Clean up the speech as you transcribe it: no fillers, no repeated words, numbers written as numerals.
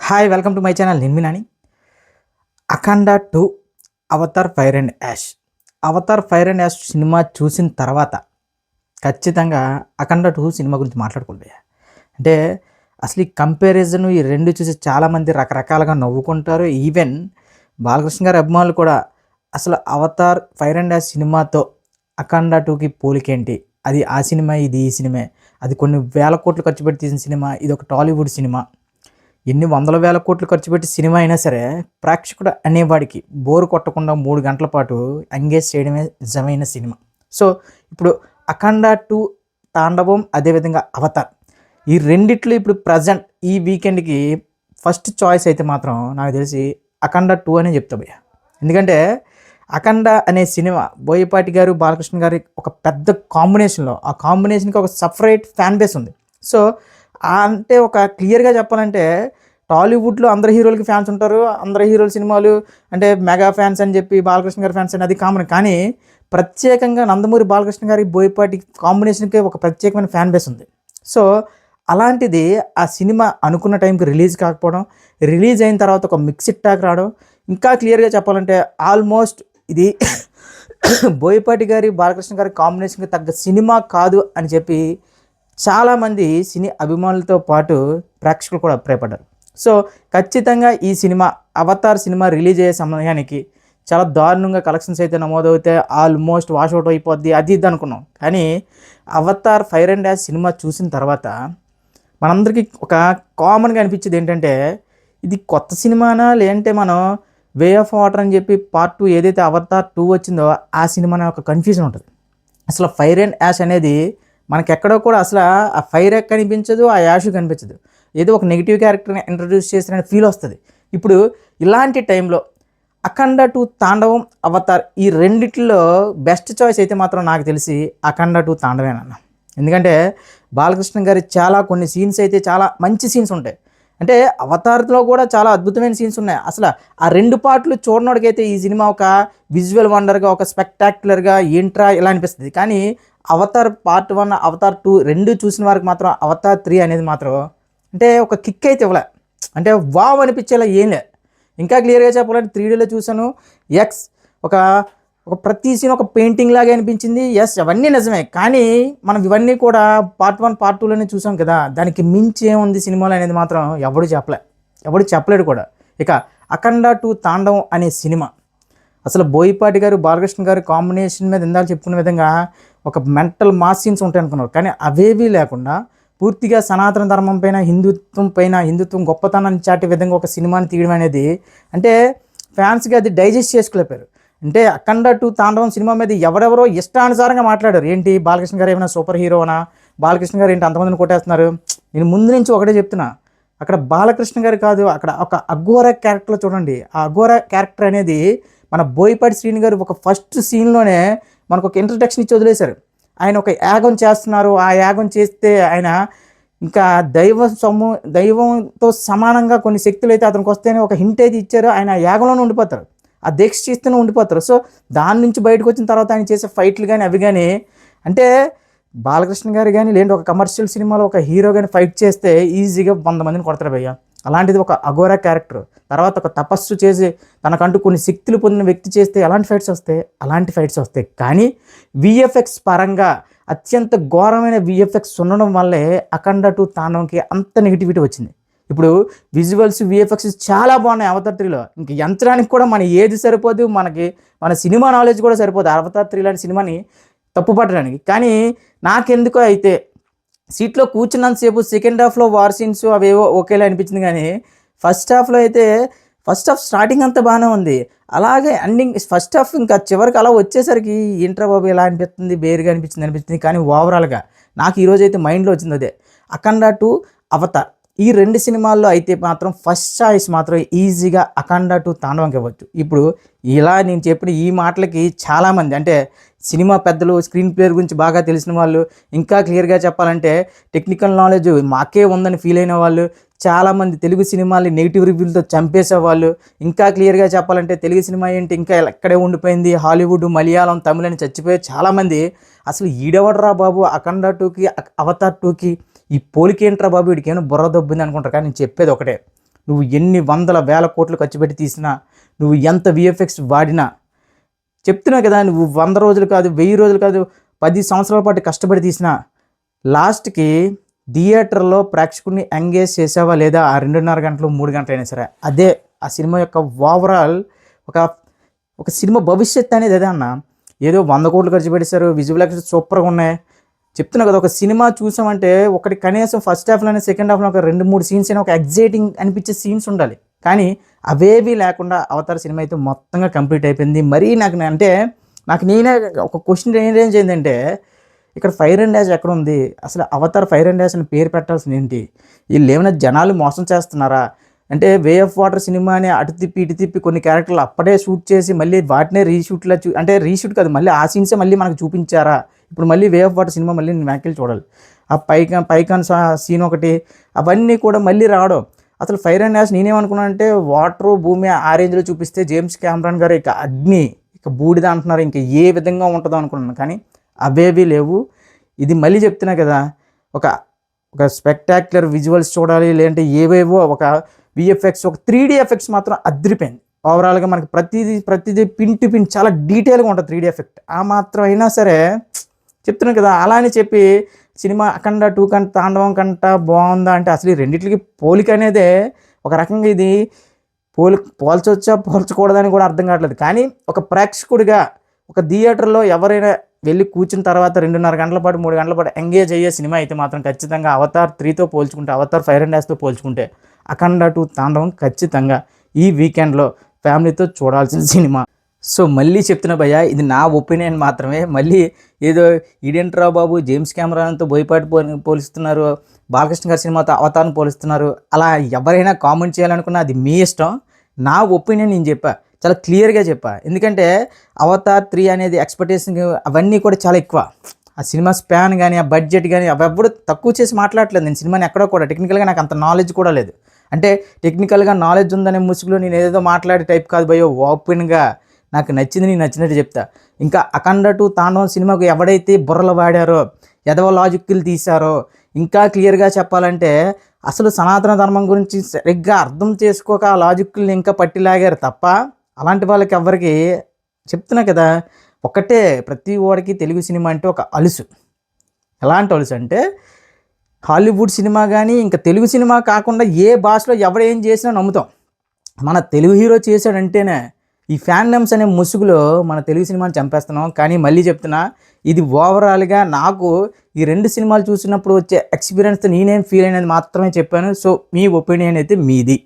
Hi welcome to my channel నేను మీ Nani. Akhanda 2 Avatar Fire and Ash. Avatar Fire and Ash cinema చూసిన తర్వాత ఖచ్చితంగా అఖండ 2 సినిమా గురించి మాట్లాడుకోలేదు. అంటే అసలు ఈ కంపారిజన్ ఈ రెండు చూసి చాలామంది రకరకాలుగా నవ్వుకుంటారు. ఈవెన్ బాలకృష్ణ గారి అభిమానులు కూడా అసలు అవతార్ ఫైర్ అండ్ యాష్ సినిమాతో అఖండ 2కి పోలికేంటి, అది ఆ సినిమా ఇది ఈ సినిమే, అది కొన్ని వేల కోట్లు ఖర్చు పెట్టి తీసిన సినిమా, ఇది ఒక టాలీవుడ్ సినిమా, ఎన్ని వందల వేల కోట్లు ఖర్చు పెట్టి సినిమా అయినా సరే ప్రేక్షకుడు అనేవాడికి బోరు కొట్టకుండా 3 గంటల పాటు ఎంగేజ్ చేయడమే నిజమైన సినిమా. సో ఇప్పుడు అఖండ 2 తాండవం, అదేవిధంగా అవతార్, ఈ రెండిట్లో ఇప్పుడు ప్రజెంట్ ఈ వీకెండ్కి ఫస్ట్ చాయిస్ అయితే మాత్రం నాకు తెలిసి అఖండ 2 అనే చెప్తా భయ్య. ఎందుకంటే అఖండ అనే సినిమా బోయపాటి గారు బాలకృష్ణ గారి ఒక పెద్ద కాంబినేషన్లో, ఆ కాంబినేషన్కి ఒక సపరేట్ ఫ్యాన్ బేస్ ఉంది. సో అంటే ఒక క్లియర్గా చెప్పాలంటే టాలీవుడ్లో అందరు హీరోలకి ఫ్యాన్స్ ఉంటారు, అందరు హీరోల సినిమాలు అంటే మెగా ఫ్యాన్స్ అని చెప్పి బాలకృష్ణ గారి ఫ్యాన్స్ అని అది కామన్. కానీ ప్రత్యేకంగా నందమూరి బాలకృష్ణ గారి బోయపాటి కాంబినేషన్కి ఒక ప్రత్యేకమైన ఫ్యాన్ బేస్ ఉంది. సో అలాంటిది ఆ సినిమా అనుకున్న టైంకి రిలీజ్ కాకపోవడం, రిలీజ్ అయిన తర్వాత ఒక మిక్స్డ్ టాక్ రావడం, ఇంకా క్లియర్గా చెప్పాలంటే ఆల్మోస్ట్ ఇది బోయపాటి గారి బాలకృష్ణ గారి కాంబినేషన్కి తగ్గ సినిమా కాదు అని చెప్పి చాలామంది సినీ అభిమానులతో పాటు ప్రేక్షకులు కూడా అభిప్రాయపడ్డారు. సో ఖచ్చితంగా ఈ సినిమా అవతార్ సినిమా రిలీజ్ అయ్యే సమయానికి చాలా దారుణంగా కలెక్షన్స్ అయితే నమోదవుతే ఆల్మోస్ట్ వాష్అవుట్ అయిపోద్ది అది ఇది అనుకున్నాం. కానీ Avatar Fire and Ash cinema చూసిన తర్వాత మనందరికీ ఒక కామన్గా అనిపించేది ఏంటంటే ఇది కొత్త సినిమానా, లేదంటే మనం వే ఆఫ్ వాటర్ అని చెప్పి పార్ట్ 2 ఏదైతే అవతార్ 2 వచ్చిందో ఆ సినిమా అనే ఒక కన్ఫ్యూజన్ ఉంటుంది. అసలు ఫైర్ అండ్ యాష్ అనేది మనకెక్కడో కూడా అసలు ఆ ఫైర్ కనిపించదు, ఆ యాష్ కనిపించదు, ఏదో ఒక నెగిటివ్ క్యారెక్టర్ని ఇంట్రడ్యూస్ చేసిన ఫీల్ వస్తుంది. ఇప్పుడు ఇలాంటి టైంలో అఖండ 2 తాండవం, అవతార్ ఈ రెండిట్లో బెస్ట్ చాయిస్ అయితే మాత్రం నాకు తెలిసి అఖండ 2 తాండవేనన్న. ఎందుకంటే బాలకృష్ణ గారి కొన్ని సీన్స్ అయితే చాలా మంచి సీన్స్ ఉంటాయి. అంటే అవతార్లో కూడా చాలా అద్భుతమైన సీన్స్ ఉన్నాయి. అసలు ఆ 2 పార్ట్లు చూడనోడికైతే ఈ సినిమా ఒక విజువల్ వండర్గా, ఒక స్పెక్టాక్యులర్గా ఏంట్రా ఇలా అనిపిస్తుంది. కానీ అవతార్ పార్ట్ 1, అవతార్ 2 రెండు చూసిన వారికి మాత్రం అవతార్ 3 అనేది మాత్రం అంటే ఒక కిక్ అయితే ఇవ్వలే, అంటే వావ్ అనిపించేలా ఏం లే. ఇంకా క్లియర్గా చెప్పాలంటే 3Dలో చూశాను. ఎక్స్ ఒక ప్రతి సీన్ ఒక పెయింటింగ్ లాగే అనిపించింది. ఎస్ అవన్నీ నిజమే, కానీ మనం ఇవన్నీ కూడా పార్ట్ 1, పార్ట్ 2లోనే చూసాం కదా, దానికి మించి ఏముంది సినిమాలో అనేది మాత్రం ఎవడు చెప్పలేడు కూడా. ఇక అఖండ 2 తాండవం అనే సినిమా అసలు బోయపాటి గారు బాలకృష్ణ గారు కాంబినేషన్ మీద ఇందాక చెప్పుకునే విధంగా ఒక మెంటల్ మాస్ సీన్స్ ఉంటాయి అనుకున్నారు. కానీ అవేవీ లేకుండా పూర్తిగా సనాతన ధర్మం పైన, హిందుత్వం గొప్పతనాన్ని చాటే విధంగా ఒక సినిమాని తీయడం అనేది అంటే ఫ్యాన్స్కి అది డైజెస్ట్ చేసుకోలేపారు. అంటే అఖండ 2 తాండవం సినిమా మీద ఎవరెవరో ఇష్టానుసారంగా మాట్లాడారు. ఏంటి బాలకృష్ణ గారు ఏమైనా సూపర్ హీరోనా, బాలకృష్ణ గారు ఏంటి అంతమందిని కొట్టేస్తున్నారు. నేను ముందు నుంచి ఒకటే చెప్తున్నా, అక్కడ బాలకృష్ణ గారు కాదు, అక్కడ ఒక అఘోర క్యారెక్టర్లో చూడండి. ఆ అఘోర క్యారెక్టర్ అనేది మన బోయపాటి శ్రీని గారు ఒక ఫస్ట్ సీన్లోనే మనకు ఒక ఇంట్రడక్షన్ ఇచ్చి వదిలేశారు. ఆయన ఒక యాగం చేస్తున్నారు, ఆ యాగం చేస్తే ఆయన ఇంకా దైవంతో సమానంగా కొన్ని శక్తులు అయితే అతనికి వస్తేనే ఒక హింట్ అయితే ఇచ్చారు. ఆయన యాగంలోనే ఉండిపోతారు, ఆ దీక్ష చేస్తూనే ఉండిపోతారు. సో దాని నుంచి బయటకు వచ్చిన తర్వాత ఆయన చేసే ఫైట్లు కానీ అవి కానీ అంటే బాలకృష్ణ గారు కానీ లేదంటే ఒక కమర్షియల్ సినిమాలో ఒక హీరో కానీ ఫైట్ చేస్తే ఈజీగా 100 మందిని కొడతారు భయ్య. అలాంటిది ఒక అఘోర క్యారెక్టర్, తర్వాత ఒక తపస్సు చేసి తనకంటూ కొన్ని శక్తులు పొందిన వ్యక్తి చేస్తే ఎలాంటి ఫైట్స్ వస్తాయి, అలాంటి ఫైట్స్ వస్తాయి. కానీ విఎఫ్ఎక్స్ పరంగా అత్యంత ఘోరమైన విఎఫ్ఎక్స్ ఉండడం వల్లే అఖండ 2 తాండవంకి అంత నెగిటివిటీ వచ్చింది. ఇప్పుడు విజువల్స్ విఎఫ్ఎక్స్ చాలా బాగున్నాయి అవతార్ 3లో. ఇంక యంత్రానికి కూడా మన ఏది సరిపోదు, మన సినిమా నాలెడ్జ్ కూడా సరిపోదు అవతార్ 3 లాంటి సినిమాని తప్పు పట్టడానికి. కానీ నాకెందుకో అయితే సీట్లో కూర్చున్నంతసేపు సెకండ్ హాఫ్లో వార్ సీన్స్ అవేవో ఓకేలా అనిపించింది. కానీ ఫస్ట్ హాఫ్ స్టార్టింగ్ అంతా బాగానే ఉంది, అలాగే ఎండింగ్ ఫస్ట్ హాఫ్ ఇంకా చివరికి అలా వచ్చేసరికి ఇంట్రా బాబు ఎలా అనిపిస్తుంది, బేరుగా అనిపించింది. కానీ ఓవరాల్గా నాకు ఈరోజు అయితే మైండ్లో వచ్చింది అదే, అఖండ 2 అవతార్ ఈ 2 సినిమాల్లో అయితే మాత్రం ఫస్ట్ చాయిస్ మాత్రం ఈజీగా అఖండ 2 తాండవంకి ఇవ్వచ్చు. ఇప్పుడు ఇలా నేను చెప్పిన ఈ మాటలకి చాలామంది అంటే సినిమా పెద్దలు, స్క్రీన్ ప్లే గురించి బాగా తెలిసిన వాళ్ళు, ఇంకా క్లియర్గా చెప్పాలంటే టెక్నికల్ నాలెడ్జ్ మాకే ఉందని ఫీల్ అయిన వాళ్ళు, చాలామంది తెలుగు సినిమాల్ని నెగిటివ్ రివ్యూలతో చంపేసేవాళ్ళు, ఇంకా క్లియర్గా చెప్పాలంటే తెలుగు సినిమా ఏంటి ఇంకా ఎక్కడే ఉండిపోయింది, హాలీవుడ్, మలయాళం, తమిళ్ అని చచ్చిపోయే చాలామంది అసలు ఈడవడరా బాబు అఖండ 2కి అవతార్ 2కి ఈ పోలికేంట్రా బాబు, వీడికి ఏమైనా బుర్ర దొబ్బింది అనుకుంటారు. కానీ నేను చెప్పేది ఒకటే, నువ్వు ఎన్ని వందల వేల కోట్లు ఖర్చు పెట్టి తీసినా, నువ్వు ఎంత విఎఫ్ఎక్స్ వాడినా, చెప్తున్నావు కదా, నువ్వు 100 రోజులు కాదు, 1000 రోజులు కాదు, 10 సంవత్సరాల పాటు కష్టపడి తీసినా లాస్ట్కి థియేటర్లో ప్రేక్షకుడిని ఎంగేజ్ చేసావా లేదా ఆ 2.5 గంటలు 3 గంటలు అయినా సరే, అదే ఆ సినిమా యొక్క ఓవరాల్ ఒక ఒక సినిమా భవిష్యత్తు అనేది అదే అన్న. ఏదో 100 కోట్లు ఖర్చు పెట్టేశారు, విజువల్ ఎఫెక్ట్స్ సూపర్గా ఉన్నాయి, చెప్తున్నా కదా. ఒక సినిమా చూసామంటే ఒకటి కనీసం ఫస్ట్ హాఫ్లోనే సెకండ్ హాఫ్లో ఒక 2-3 సీన్స్ అయినా ఒక ఎగ్జైటింగ్ అనిపించే సీన్స్ ఉండాలి. కానీ అవేవి లేకుండా అవతార్ సినిమా అయితే మొత్తంగా కంప్లీట్ అయిపోయింది. మరీ నాకు నేనే ఒక క్వశ్చన్ రేంజ్ ఏంటంటే, ఇక్కడ ఫైర్ అండ్ డాష్ ఎక్కడ ఉంది అసలు? అవతార్ ఫైర్ అండ్ డాష్ అని పేరు పెట్టాల్సింది ఏంటి? వీళ్ళు ఏమైనా జనాలు మోసం చేస్తున్నారా? అంటే వే ఆఫ్ వాటర్ సినిమాని అటు తిప్పి ఇటు తిప్పి కొన్ని క్యారెక్టర్లు అప్పుడే షూట్ చేసి మళ్ళీ వాటినే రీషూట్లో అంటే రీషూట్ కాదు, మళ్ళీ ఆ సీన్సే మళ్ళీ మనకు చూపించారా? ఇప్పుడు మళ్ళీ వే ఆఫ్ వాటర్ సినిమా మళ్ళీ వ్యాఖ్యలు చూడాలి. ఆ పైకాన్ సీన్ ఒకటి, అవన్నీ కూడా మళ్ళీ రావడం. అసలు ఫైర్ అండ్ డాష్ నేనేమనుకున్నానంటే వాటరు భూమి ఆ రేంజ్లో చూపిస్తే జేమ్స్ కెమెరాన్ గారు ఇక అగ్ని ఇక బూడిద అంటున్నారు, ఇంకా ఏ విధంగా ఉంటుందో అనుకున్నాను. కానీ అవేవి లేవు. ఇది మళ్ళీ చెప్తున్నా కదా, ఒక ఒక స్పెక్టాక్యులర్ విజువల్స్ చూడాలి, లేదంటే ఏవేవో ఒక విఎఫ్ఎక్స్, ఒక 3D ఎఫెక్ట్స్ మాత్రం అదిరిపోయింది. ఓవరాల్గా మనకి ప్రతిదీ పిన్ టు పిన్ చాలా డీటెయిల్గా ఉంటుంది 3D ఎఫెక్ట్. ఆ మాత్రం అయినా సరే చెప్తున్నాను కదా, అలా అని చెప్పి సినిమా అఖండ 2 కంట తాండవం కంట బాగుందా అంటే అసలు ఈ రెండింటికి పోలిక అనేదే ఒక రకంగా ఇది పోల్చొచ్చా పోల్చకూడదని కూడా అర్థం కావట్లేదు. కానీ ఒక ప్రేక్షకుడిగా ఒక థియేటర్లో ఎవరైనా వెళ్ళి కూర్చున్న తర్వాత 2.5 గంటల పాటు 3 గంటల పాటు ఎంగేజ్ అయ్యే సినిమా అయితే మాత్రం ఖచ్చితంగా అవతార్ 3తో పోల్చుకుంటే, అవతార్ ఫైర్ అండ్ డాష్తో పోల్చుకుంటే అఖండ 2 తాండవం ఖచ్చితంగా ఈ వీకెండ్లో ఫ్యామిలీతో చూడాల్సిన సినిమా. సో మళ్ళీ చెప్తున్నా భయ్య, ఇది నా ఒపీనియన్ మాత్రమే. మళ్ళీ ఏదో ఈడెంట్రా బాబు జేమ్స్ కెమెరాన్తో బోయపాటి పోలిస్తున్నారు, బాలకృష్ణ గారి సినిమాతో అవతార్ని పోలిస్తున్నారు, అలా ఎవరైనా కామెంట్ చేయాలనుకున్నా అది మీ ఇష్టం. నా ఒపీనియన్ నేను చెప్పా, చాలా క్లియర్గా చెప్పా. ఎందుకంటే అవతార్ 3 అనేది ఎక్స్పెక్టేషన్ అవన్నీ కూడా చాలా ఎక్కువ. ఆ సినిమా స్పాన్ కానీ, ఆ బడ్జెట్ కానీ అవి ఎప్పుడు తక్కువ చేసి మాట్లాడలేదు నేను సినిమాని ఎక్కడో కూడా. టెక్నికల్గా నాకు అంత నాలెడ్జ్ కూడా లేదు. అంటే టెక్నికల్గా నాలెడ్జ్ ఉందనే ముసుగులో నేను ఏదో మాట్లాడే టైప్ కాదు భయ్యో. ఓపెన్గా నాకు నచ్చింది నేను నచ్చినట్టు చెప్తా. ఇంకా అఖండ 2 తాండవం సినిమాకు ఎవడైతే బుర్రలు వాడారో, ఎదవ లాజిక్లు తీశారో, ఇంకా క్లియర్గా చెప్పాలంటే అసలు సనాతన ధర్మం గురించి సరిగ్గా అర్థం చేసుకోక ఆ లాజిక్ని ఇంకా పట్టిలాగారు తప్ప, అలాంటి వాళ్ళకి ఎవరికి చెప్తున్నా కదా, ఒకటే ప్రతి వాడికి తెలుగు సినిమా అంటే ఒక అలుసు. ఎలాంటి అలుసు అంటే హాలీవుడ్ సినిమా కానీ ఇంకా తెలుగు సినిమా కాకుండా ఏ భాషలో ఎవడేం చేసినా నమ్ముతాం. మన తెలుగు హీరో చేశాడంటేనే ఈ ఫ్యాన్డమ్స్ అనే ముసుగులో మన తెలుగు సినిమాని చంపేస్తున్నాం. కానీ మళ్ళీ చెప్తున్నా, ఇది ఓవరాల్గా నాకు ఈ 2 సినిమాలు చూసినప్పుడు వచ్చే ఎక్స్పీరియన్స్తో నేనేం ఫీల్ అయినది మాత్రమే చెప్పాను. సో మీ ఒపీనియన్ అయితే మీది.